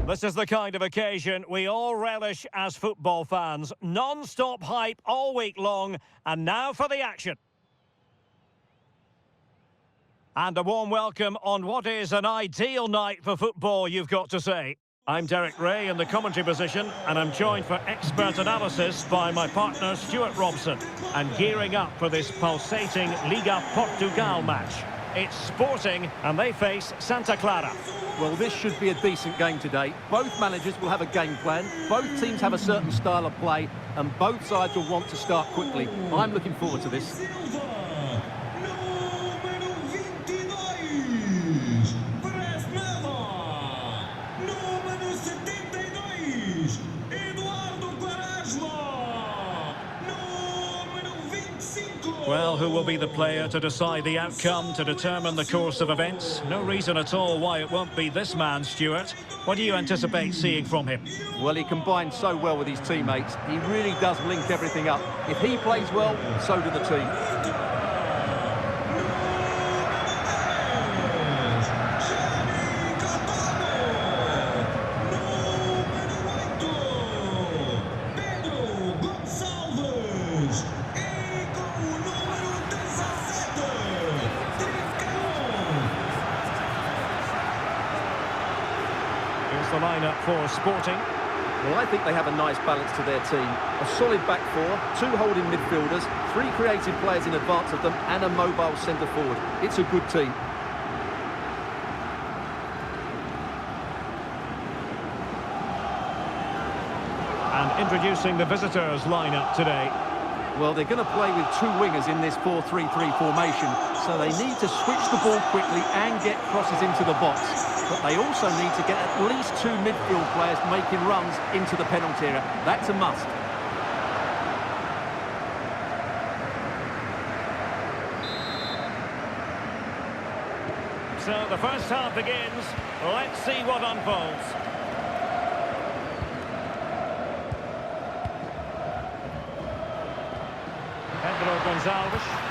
This is the kind of occasion we all relish as football fans. Non-stop hype all week long, and now for the action. And a warm welcome on what is an ideal night for football, you've got to say. I'm Derek Ray in the commentary position, and I'm joined for expert analysis by my partner Stuart Robson. And gearing up for this pulsating Liga Portugal match. It's Sporting, and they face Santa Clara. Well, this should be a decent game today. Both managers will have a game plan. Both teams have a certain style of play, and both sides will want to start quickly. I'm looking forward to this. Well, who will be the player to decide the outcome, to determine the course of events? No reason at all why it won't be this man, Stuart. What do you anticipate seeing from him? Well, he combines so well with his teammates. He really does link everything up. If he plays well, so do the team. The lineup for Sporting. Well, I think they have a nice balance to their team. A solid back four, two holding midfielders, three creative players in advance of them, and a mobile centre forward. It's a good team. And introducing the visitors lineup today. Well, they're going to play with two wingers in this 4-3-3 formation, so they need to switch the ball quickly and get crosses into the box. But they also need to get at least two midfield players making runs into the penalty area. That's a must. So the first half begins. Let's see what unfolds. Pedro Gonçalves.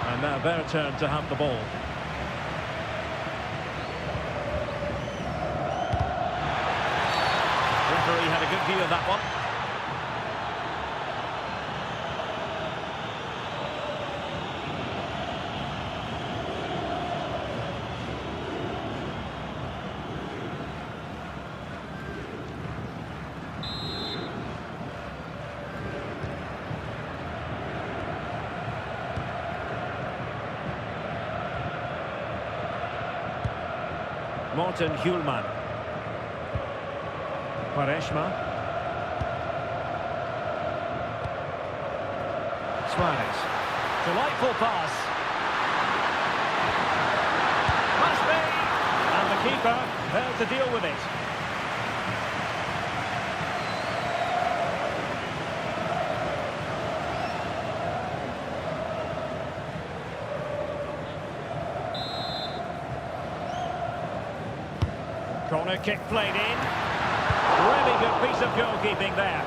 And now their turn to have the ball. Referee had a good view of that one. Morten Hjulman. Quaresma. Suarez. Delightful pass. Must be! And the keeper failed to deal with it. Corner kick played in. Really good piece of goalkeeping there.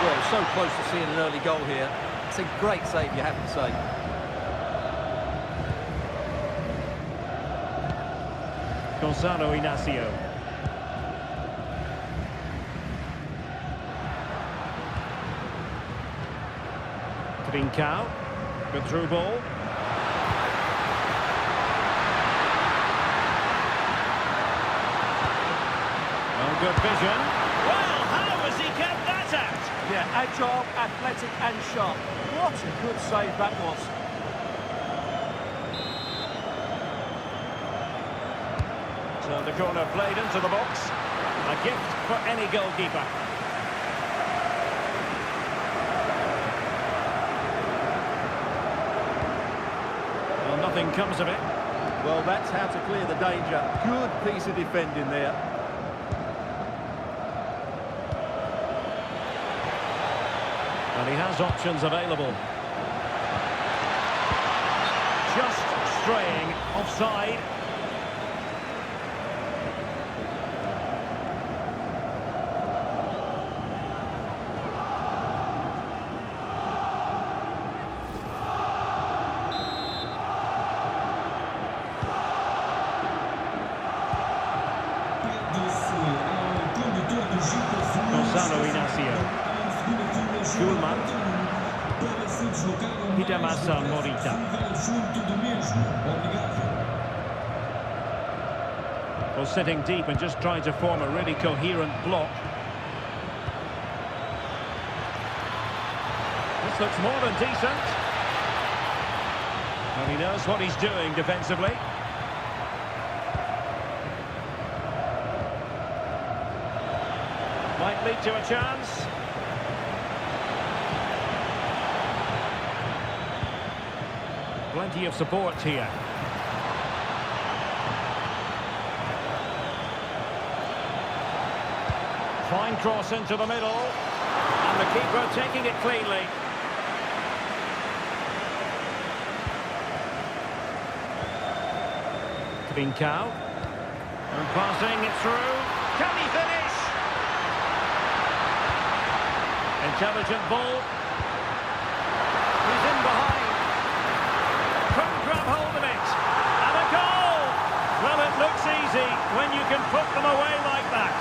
Well, so close to seeing an early goal here. It's a great save, you have to say. Gonzalo Inacio. Trincao. Good through ball. Good vision. Well, how has he kept that out? Yeah, agile, athletic and sharp. What a good save that was. So the corner played into the box. A gift for any goalkeeper. Well, nothing comes of it. Well, that's how to clear the danger. Good piece of defending there. And he has options available. Just straying offside. Inacio. Schulman. Hidemasa Morita. Well, sitting deep and just trying to form a really coherent block. This looks more than decent. And he knows what he's doing defensively. Might lead to a chance. Plenty of support here. Fine cross into the middle. And the keeper taking it cleanly. Trincao. And passing it through. Can he finish? Intelligent ball. He's in behind. Couldn't grab hold of it. And a goal! Well, it looks easy when you can put them away like that.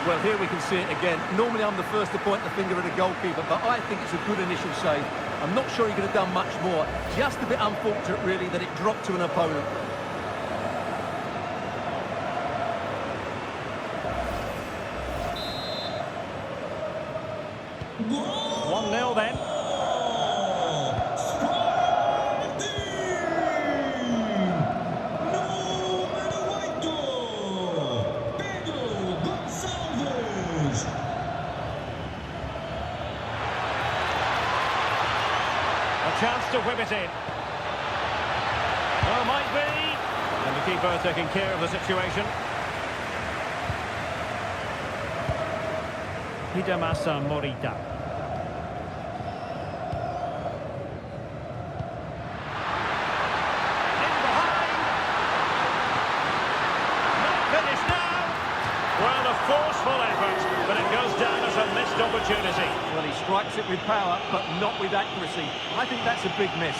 Well, here we can see it again. Normally I'm the first to point the finger at a goalkeeper, but I think it's a good initial save. I'm not sure he could have done much more. Just a bit unfortunate, really, that it dropped to an opponent. Goal! 1-0 then. Chance to whip it in. Oh, might be. And the keeper taking care of the situation. Hidemasa Morita. In behind. Not finished now. Well, a forceful effort, but it goes down as a missed opportunity. Well, he strikes it with power, but not with accuracy. I think that's a big miss.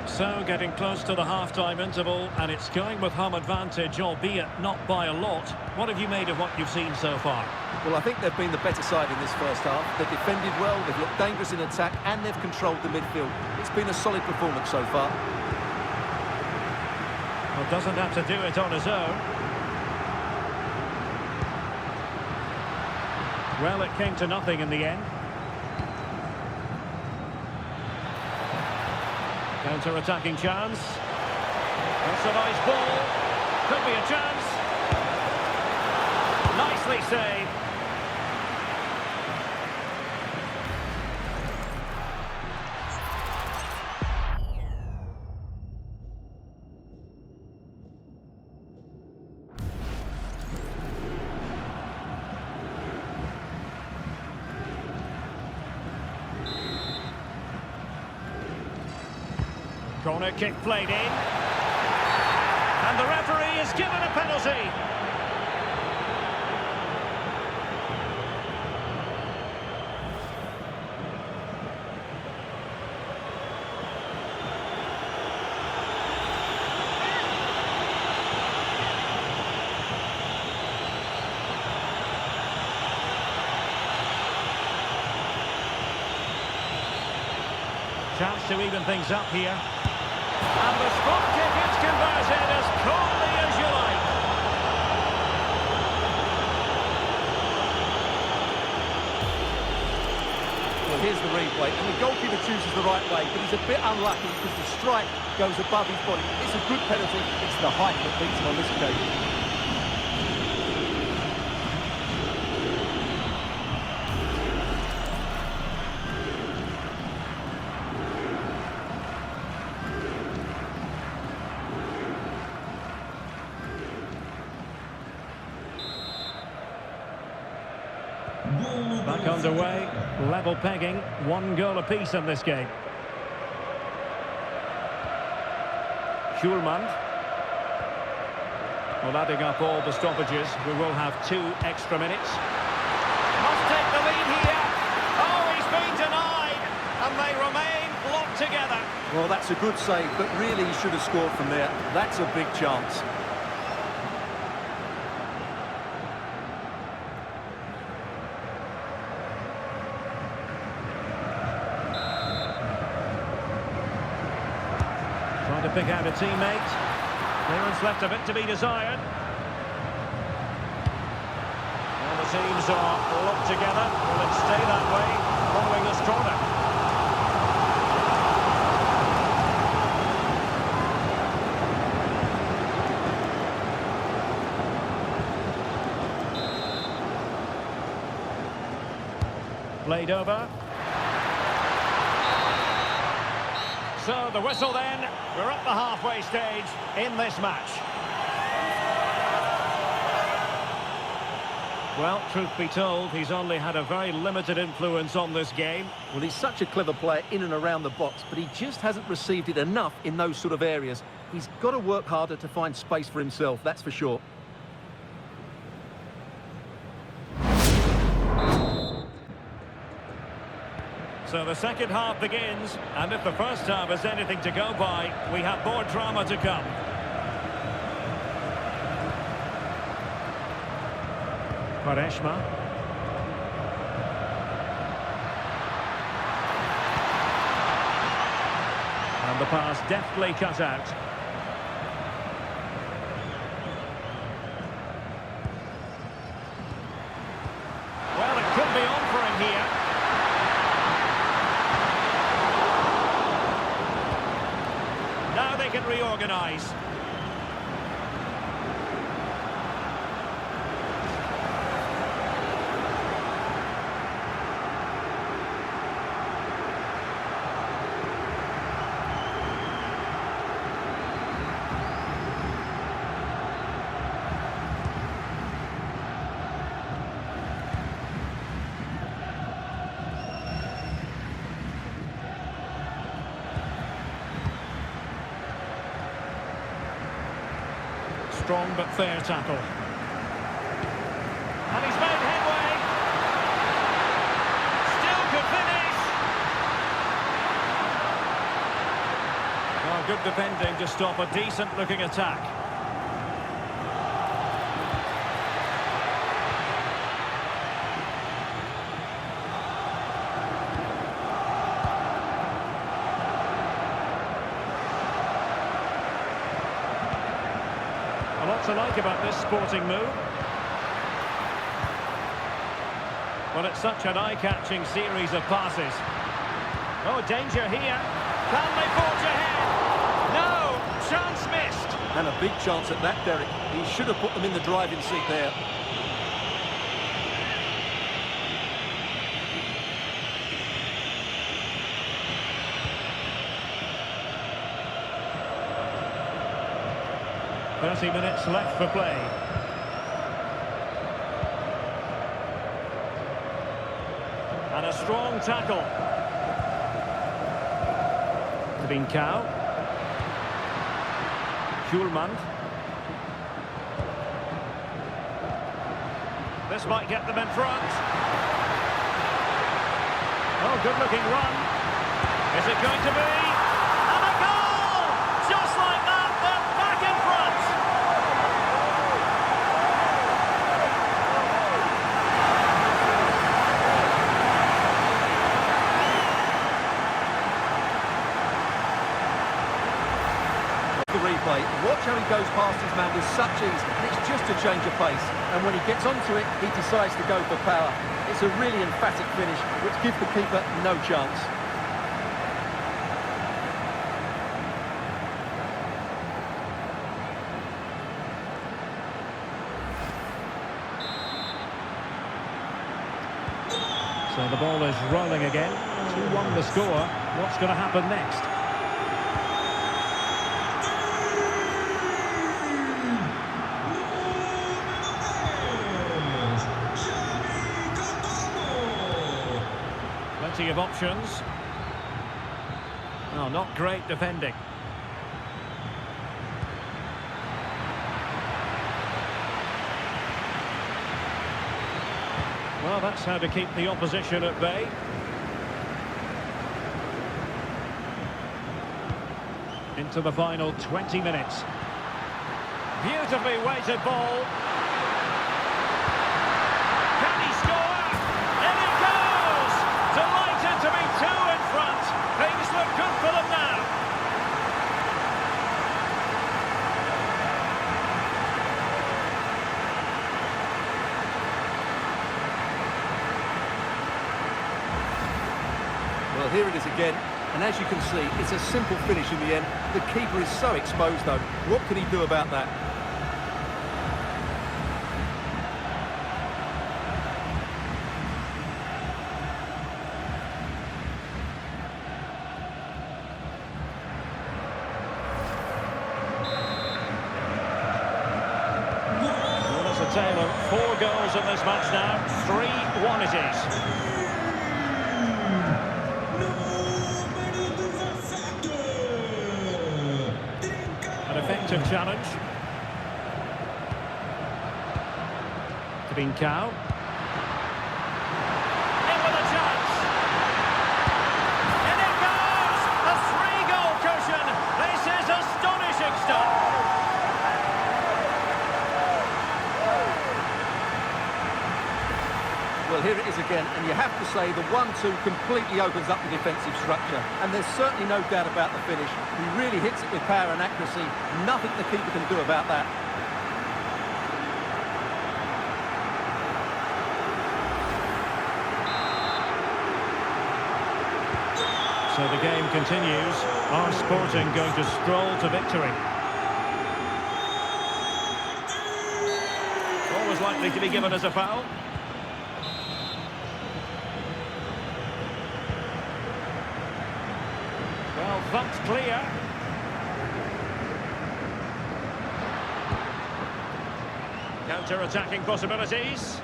So, getting close to the half-time interval, and it's going with home advantage, albeit not by a lot. What have you made of what you've seen so far? Well, I think they've been the better side in this first half. They've defended well, they've looked dangerous in attack, and they've controlled the midfield. It's been a solid performance so far. Well, doesn't have to do it on his own. Well, it came to nothing in the end. Counter-attacking chance. That's a nice ball. Could be a chance. Nicely saved. Corner kick played in. And the referee is given a penalty. Chance to even things up here. And the spot kick is converted as calmly as you like. Well, here's the replay, and the goalkeeper chooses the right way, but he's a bit unlucky because the strike goes above his body. It's a good penalty. It's the height that beats him on this occasion. Back underway, level pegging, 1 goal apiece in this game. Schulman. Well, adding up all the stoppages, we will have 2 extra minutes. Must take the lead here. Oh, he's been denied, and they remain locked together. Well, that's a good save, but really he should have scored from there. That's a big chance. Trying to pick out a teammate. Clearance left a bit to be desired. Well, the teams are locked together. Will it stay that way following this corner? Played over. So the whistle then, we're at the halfway stage in this match. Well, truth be told, he's only had a very limited influence on this game. Well, he's such a clever player in and around the box, but he just hasn't received it enough in those sort of areas. He's got to work harder to find space for himself, that's for sure. So the second half begins, and if the first half is anything to go by, we have more drama to come. Quaresma. And the pass deftly cut out. Well, it could be on for him here. Now they can reorganise. Strong but fair tackle. And he's made headway. Still could finish. Oh, good defending to stop a decent-looking attack. A lot to like about this sporting move. Well, it's such an eye-catching series of passes. Oh, danger here. Can they forge ahead? No! Chance missed. And a big chance at that, Derek. He should have put them in the driving seat there. .30 minutes left for play. And a strong tackle. Trincao. Schulman. This might get them in front. Oh, good-looking run. Is it going to be? And a goal! Just like that, they're back in front. The replay, watch how he goes past his man with such ease, and it's just a change of pace. And when he gets onto it, he decides to go for power. It's a really emphatic finish, which gives the keeper no chance. So the ball is rolling again. 2-1 the score. What's going to happen next? plenty of options. Oh, not great defending. Well, that's how to keep the opposition at bay. Into the final 20 minutes. Beautifully weighted ball. Can he score? In he goes! Delighted to be two in front. Things look good for them now. Well, here it is again, and as you can see, it's a simple finish in the end. The keeper is so exposed, though. What can he do about that? Well, there's a tale of 4 goals in this match now. 3-1 it is. An effective challenge. Trincao. In with a chance. And it goes! A 3-goal cushion. This is astonishing stuff. Well, here it is again, and you have to say the 1-2 completely opens up the defensive structure. And there's certainly no doubt about the finish. He really hits it with power and accuracy. Nothing the keeper can do about that. So the game continues. Our Sporting going to stroll to victory. Always likely to be given as a foul. Well, thumped clear. Counter-attacking possibilities.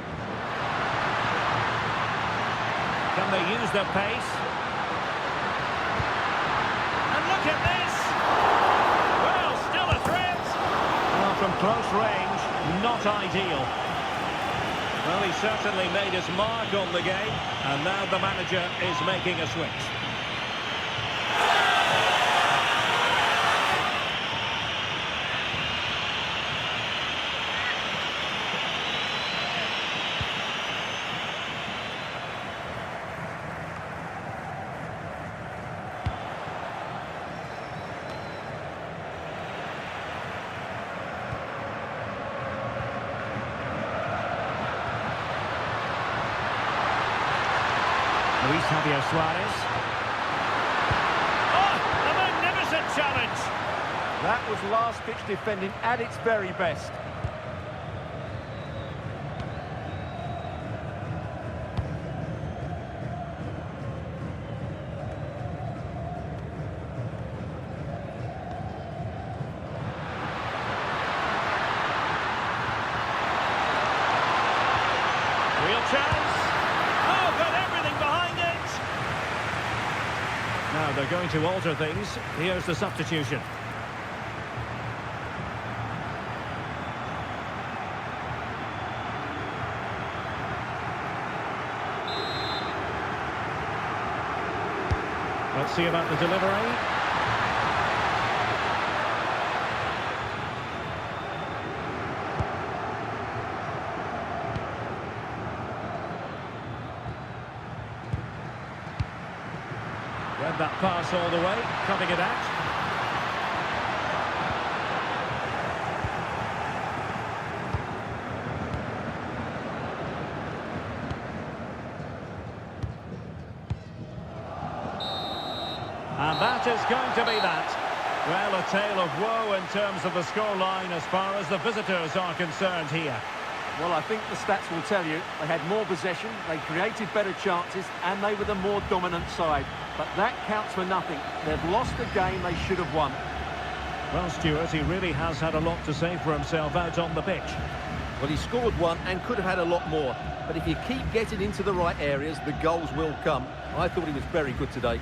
Can they use their pace? And look at this! Well, still a threat. Well, from close range, not ideal. Well, he certainly made his mark on the game, and now the manager is making a switch. Luis Javier Suarez. Oh, a magnificent challenge! That was last-ditch defending at its very best. Real chance. Oh, got everything behind it. Now they're going to alter things. Here's the substitution. Let's see about the delivery. Read that pass all the way, cutting it out. And that is going to be that. Well, a tale of woe in terms of the scoreline as far as the visitors are concerned here. Well, I think the stats will tell you they had more possession, they created better chances, and they were the more dominant side. But that counts for nothing. They've lost the game they should have won. Well, Stuart, he really has had a lot to say for himself out on the pitch. Well, he scored one and could have had a lot more. But if you keep getting into the right areas, the goals will come. I thought he was very good today.